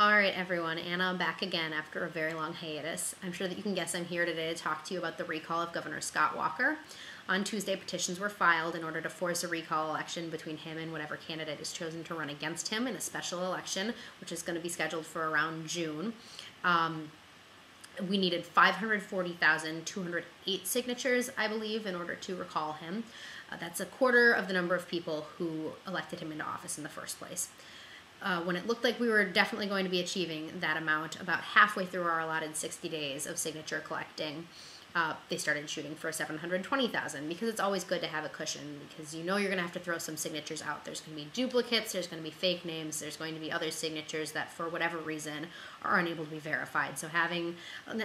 All right, everyone, Anna back again after a very long hiatus. I'm sure that you can guess I'm here today to talk to you about the recall of Governor Scott Walker. On Tuesday, petitions were filed in order to force a recall election between him and whatever candidate is chosen to run against him in a special election, which is going to be scheduled for around June. We needed 540,208 signatures, I believe, in order to recall him. That's a quarter of the number of people who elected him into office in the first place. When it looked like we were definitely going to be achieving that amount, about halfway through our allotted 60 days of signature collecting, they started shooting for 720,000 because it's always good to have a cushion because you know you're going to have to throw some signatures out. There's going to be duplicates, there's going to be fake names, there's going to be other signatures that for whatever reason are unable to be verified. So having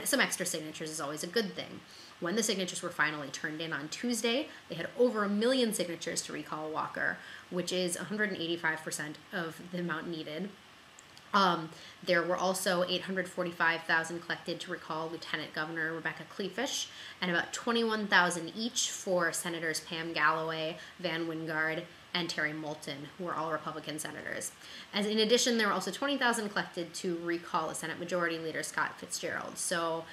some extra signatures is always a good thing. When the signatures were finally turned in on Tuesday, they had over 1 million signatures to recall Walker, which is 185% of the amount needed. There were also 845,000 collected to recall Lieutenant Governor Rebecca Kleefisch, and about 21,000 each for Senators Pam Galloway, Van Wingard, and Terry Moulton, who were all Republican senators. As in addition, there were also 20,000 collected to recall the Senate Majority Leader Scott Fitzgerald. So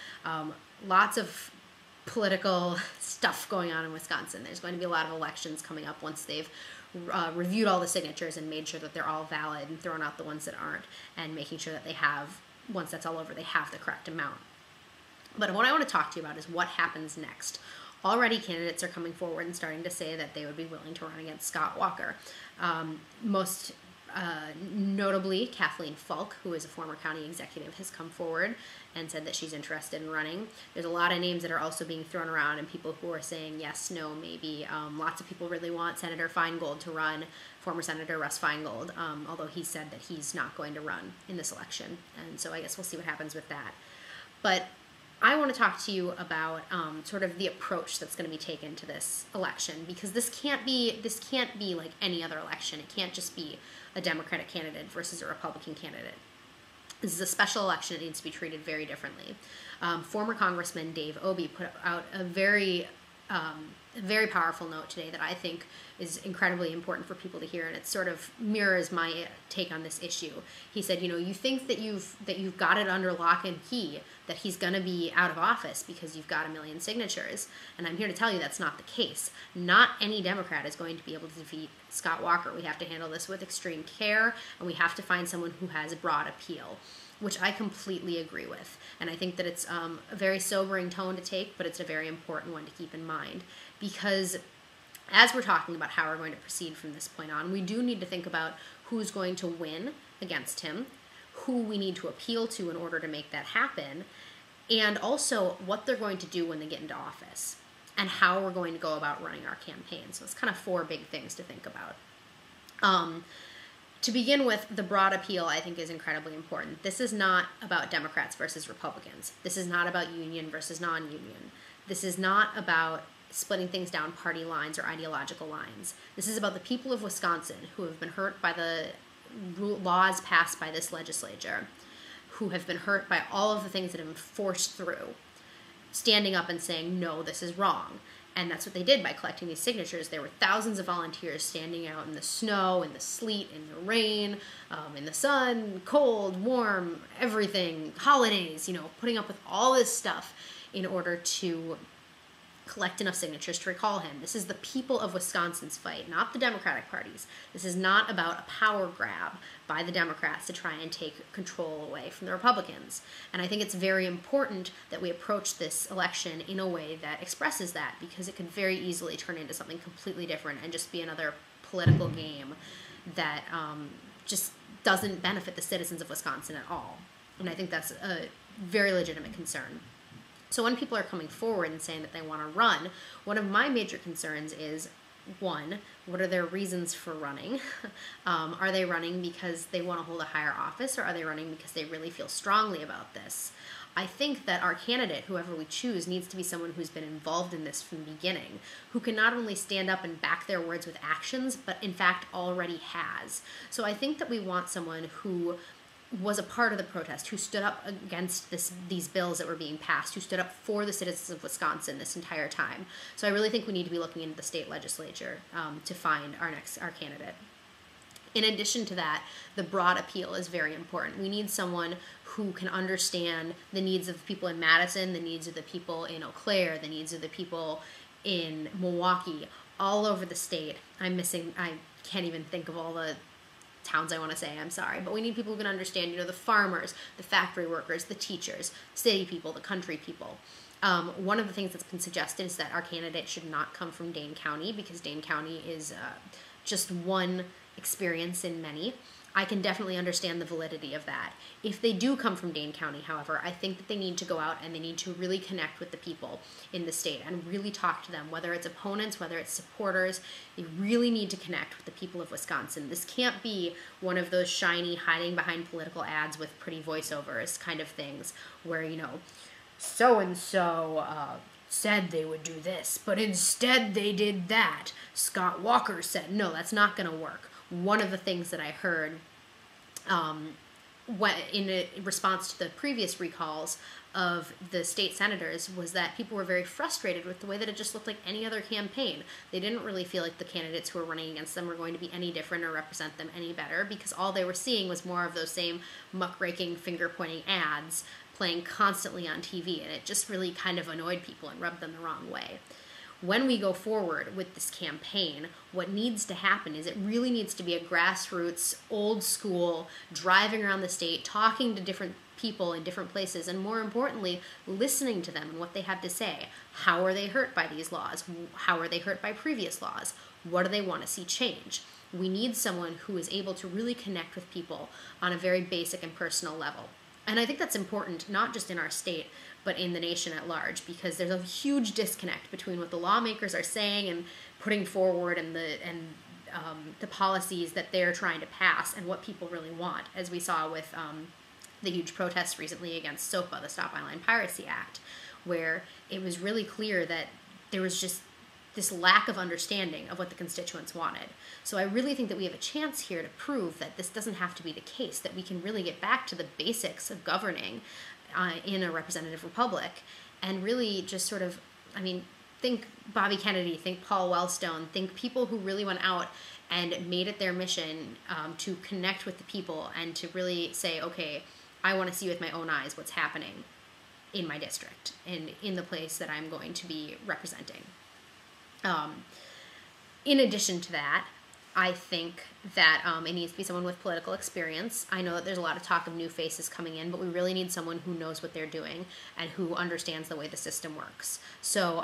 lots of political stuff going on in Wisconsin. There's going to be a lot of elections coming up once they've reviewed all the signatures and made sure that they're all valid and thrown out the ones that aren't, and making sure that they have, once that's all over, they have the correct amount. But what I want to talk to you about is what happens next. Already candidates are coming forward and starting to say that they would be willing to run against Scott Walker. Most notably, Kathleen Falk, who is a former county executive, has come forward and said that she's interested in running. There's a lot of names that are also being thrown around and people who are saying yes, no, maybe. Lots of people really want Senator Feingold to run, former Senator Russ Feingold, although he said that he's not going to run in this election. And so I guess we'll see what happens with that. But I want to talk to you about sort of the approach that's going to be taken to this election, because this can't be like any other election. It can't just be a Democratic candidate versus a Republican candidate. This is a special election. It needs to be treated very differently. Former Congressman Dave Obey put out a very powerful note today that I think is incredibly important for people to hear, and it sort of mirrors my take on this issue. He said, you think that you've got it under lock and key, that he's going to be out of office because you've got 1 million signatures, and I'm here to tell you that's not the case. Not any Democrat is going to be able to defeat Scott Walker. We have to handle this with extreme care, and we have to find someone who has a broad appeal, which I completely agree with. And I think that it's a very sobering tone to take, but it's a very important one to keep in mind. Because as we're talking about how we're going to proceed from this point on, we do need to think about who's going to win against him, who we need to appeal to in order to make that happen, and also what they're going to do when they get into office, and how we're going to go about running our campaign. So it's kind of 4 big things to think about. To begin with, the broad appeal, I think, is incredibly important. This is not about Democrats versus Republicans. This is not about union versus non-union. This is not about splitting things down party lines or ideological lines. This is about the people of Wisconsin who have been hurt by the laws passed by this legislature, who have been hurt by all of the things that have been forced through, standing up and saying, no, this is wrong. And that's what they did by collecting these signatures. There were thousands of volunteers standing out in the snow, in the sleet, in the rain, in the sun, cold, warm, everything, holidays, putting up with all this stuff in order to collect enough signatures to recall him. This is the people of Wisconsin's fight, not the Democratic parties. This is not about a power grab by the Democrats to try and take control away from the Republicans. And I think it's very important that we approach this election in a way that expresses that, because it could very easily turn into something completely different and just be another political game that just doesn't benefit the citizens of Wisconsin at all. And I think that's a very legitimate concern. So when people are coming forward and saying that they want to run, one of my major concerns is, 1, what are their reasons for running? Are they running because they want to hold a higher office, or are they running because they really feel strongly about this? I think that our candidate, whoever we choose, needs to be someone who's been involved in this from the beginning, who can not only stand up and back their words with actions, but in fact already has. So I think that we want someone who was a part of the protest, who stood up against these bills that were being passed, who stood up for the citizens of Wisconsin this entire time. So I really think we need to be looking into the state legislature to find our candidate. In addition to that, the broad appeal is very important. We need someone who can understand the needs of the people in Madison, the needs of the people in Eau Claire, the needs of the people in Milwaukee, all over the state. I can't even think of all the towns I want to say, I'm sorry, but we need people who can understand, the farmers, the factory workers, the teachers, city people, the country people. One of the things that's been suggested is that our candidate should not come from Dane County, because Dane County is just one experience in many. I can definitely understand the validity of that. If they do come from Dane County, however, I think that they need to go out and they need to really connect with the people in the state and really talk to them, whether it's opponents, whether it's supporters. They really need to connect with the people of Wisconsin. This can't be one of those shiny, hiding behind political ads with pretty voiceovers kind of things where, so-and-so said they would do this, but instead they did that. Scott Walker said, no, that's not going to work. One of the things that I heard in response to the previous recalls of the state senators was that people were very frustrated with the way that it just looked like any other campaign. They didn't really feel like the candidates who were running against them were going to be any different or represent them any better, because all they were seeing was more of those same muckraking, finger-pointing ads playing constantly on TV, and it just really kind of annoyed people and rubbed them the wrong way. When we go forward with this campaign, what needs to happen is it really needs to be a grassroots, old school, driving around the state, talking to different people in different places, and more importantly, listening to them and what they have to say. How are they hurt by these laws? How are they hurt by previous laws? What do they want to see change? We need someone who is able to really connect with people on a very basic and personal level. And I think that's important, not just in our state, but in the nation at large, because there's a huge disconnect between what the lawmakers are saying and putting forward and the policies that they're trying to pass and what people really want, as we saw with the huge protests recently against SOPA, the Stop Online Piracy Act, where it was really clear that there was just this lack of understanding of what the constituents wanted. So I really think that we have a chance here to prove that this doesn't have to be the case, that we can really get back to the basics of governing in a representative republic, and really just sort of, think Bobby Kennedy, think Paul Wellstone, think people who really went out and made it their mission to connect with the people and to really say, okay, I want to see with my own eyes what's happening in my district and in the place that I'm going to be representing. In addition to that, I think that it needs to be someone with political experience. I know that there's a lot of talk of new faces coming in, but we really need someone who knows what they're doing and who understands the way the system works. So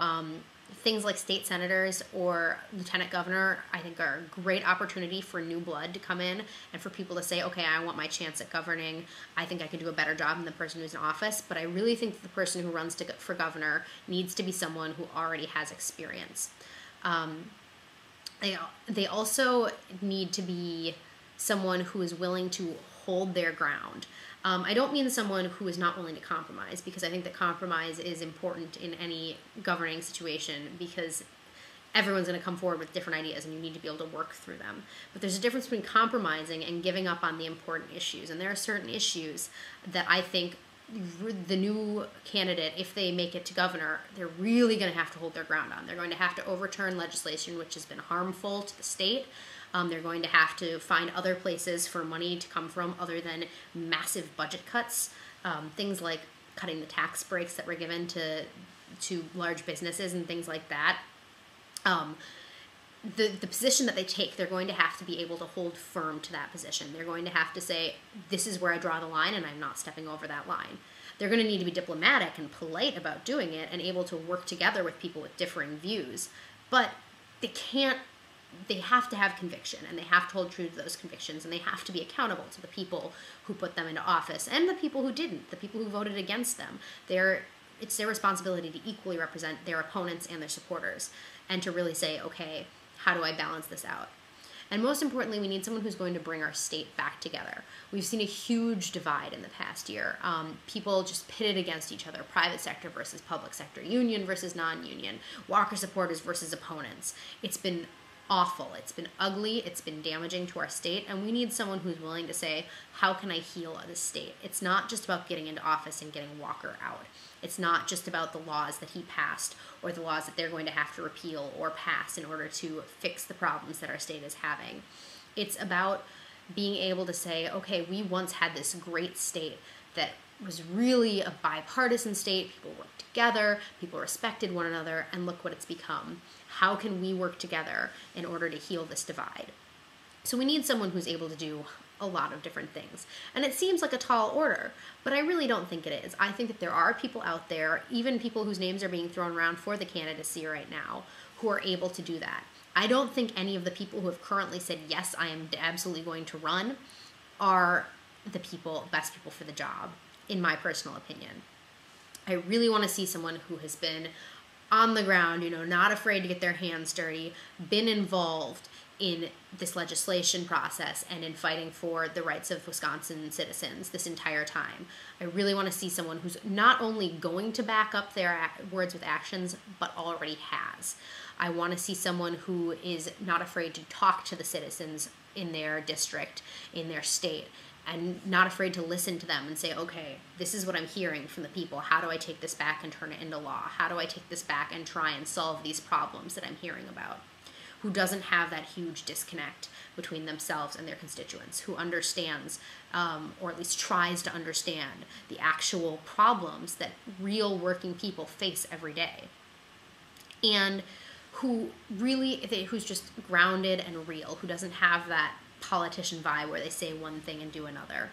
things like state senators or lieutenant governor, I think, are a great opportunity for new blood to come in and for people to say, okay, I want my chance at governing. I think I can do a better job than the person who's in office, but I really think that the person who runs for governor needs to be someone who already has experience. They also need to be someone who is willing to hold their ground. I don't mean someone who is not willing to compromise, because I think that compromise is important in any governing situation, because everyone's going to come forward with different ideas and you need to be able to work through them. But there's a difference between compromising and giving up on the important issues. And there are certain issues that I think the new candidate, if they make it to governor, they're really going to have to hold their ground on. They're going to have to overturn legislation which has been harmful to the state. They're going to have to find other places for money to come from other than massive budget cuts. Things like cutting the tax breaks that were given to large businesses and things like that. The position that they take, they're going to have to be able to hold firm to that position. They're going to have to say, this is where I draw the line and I'm not stepping over that line. They're going to need to be diplomatic and polite about doing it and able to work together with people with differing views. But they have to have conviction, and they have to hold true to those convictions, and they have to be accountable to the people who put them into office and the people who didn't, the people who voted against them. It's their responsibility to equally represent their opponents and their supporters and to really say, okay, how do I balance this out? And most importantly, we need someone who's going to bring our state back together. We've seen a huge divide in the past year. People just pitted against each other, private sector versus public sector, union versus non-union, Walker supporters versus opponents. It's been awful. It's been ugly. It's been damaging to our state. And we need someone who's willing to say, how can I heal this state? It's not just about getting into office and getting Walker out. It's not just about the laws that he passed or the laws that they're going to have to repeal or pass in order to fix the problems that our state is having. It's about being able to say, okay, we once had this great state that was really a bipartisan state. People worked together, people respected one another, and look what it's become. How can we work together in order to heal this divide? So we need someone who's able to do a lot of different things. And it seems like a tall order, but I really don't think it is. I think that there are people out there, even people whose names are being thrown around for the candidacy right now, who are able to do that. I don't think any of the people who have currently said, yes, I am absolutely going to run, are the best people for the job, in my personal opinion. I really want to see someone who has been on the ground, not afraid to get their hands dirty, been involved in this legislation process and in fighting for the rights of Wisconsin citizens this entire time. I really want to see someone who's not only going to back up their words with actions, but already has. I want to see someone who is not afraid to talk to the citizens in their district, in their state, and not afraid to listen to them and say, okay, this is what I'm hearing from the people. How do I take this back and turn it into law? How do I take this back and try and solve these problems that I'm hearing about? Who doesn't have that huge disconnect between themselves and their constituents, who understands, or at least tries to understand, the actual problems that real working people face every day. And who's just grounded and real, who doesn't have that politician vibe where they say one thing and do another.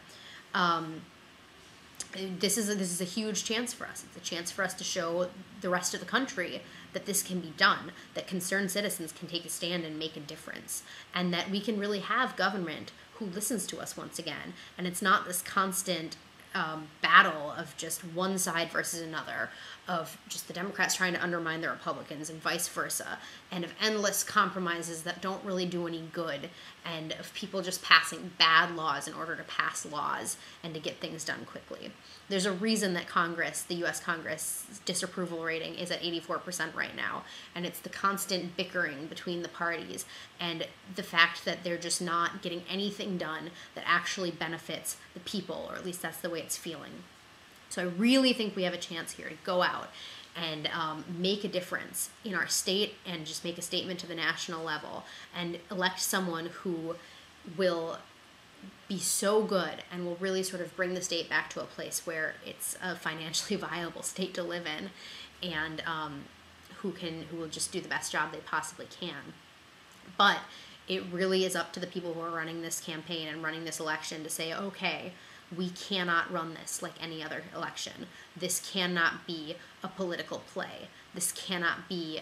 This is a huge chance for us. It's a chance for us to show the rest of the country that this can be done, that concerned citizens can take a stand and make a difference, and that we can really have government who listens to us once again. And it's not this constant battle of just one side versus another, of just the Democrats trying to undermine the Republicans and vice versa, and of endless compromises that don't really do any good, and of people just passing bad laws in order to pass laws and to get things done quickly. There's a reason that Congress, the U.S. Congress, disapproval rating is at 84% right now, and it's the constant bickering between the parties and the fact that they're just not getting anything done that actually benefits the people, or at least that's the way it's feeling. So I really think we have a chance here to go out and make a difference in our state and just make a statement to the national level and elect someone who will be so good and will really sort of bring the state back to a place where it's a financially viable state to live in, and who will just do the best job they possibly can. But it really is up to the people who are running this campaign and running this election to say, okay, we cannot run this like any other election. This cannot be a political play. This cannot be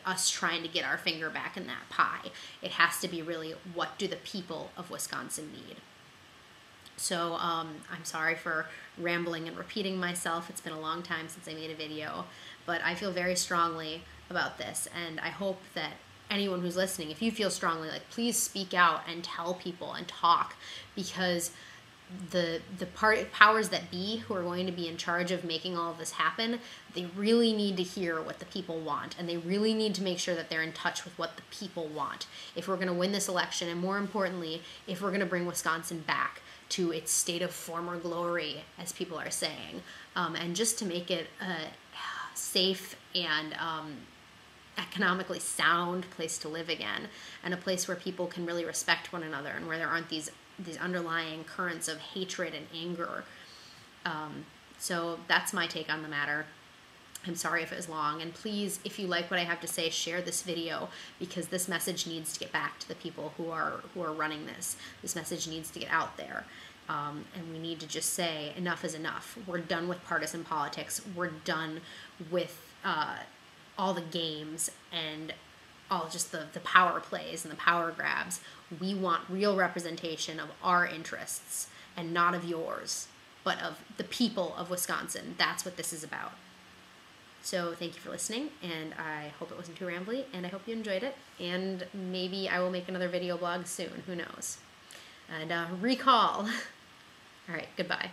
us trying to get our finger back in that pie. It has to be really, what do the people of Wisconsin need? So I'm sorry for rambling and repeating myself. It's been a long time since I made a video, but I feel very strongly about this, and I hope that anyone who's listening, if you feel strongly, please speak out and tell people and talk, because the powers that be who are going to be in charge of making all of this happen, they really need to hear what the people want, and they really need to make sure that they're in touch with what the people want if we're going to win this election, and more importantly, if we're going to bring Wisconsin back to its state of former glory, as people are saying, and just to make it a safe and economically sound place to live again, and a place where people can really respect one another, and where there aren't these underlying currents of hatred and anger. So that's my take on the matter. I'm sorry if it was long, and please, if you like what I have to say, share this video, because this message needs to get back to the people who are running this. This message needs to get out there. And we need to just say, enough is enough. We're done with partisan politics. We're done with all the games and all just the power plays and the power grabs. We want real representation of our interests, and not of yours, but of the people of Wisconsin. That's what this is about. So thank you for listening, and I hope it wasn't too rambly, and I hope you enjoyed it, and maybe I will make another video blog soon, who knows. And recall. All right, goodbye.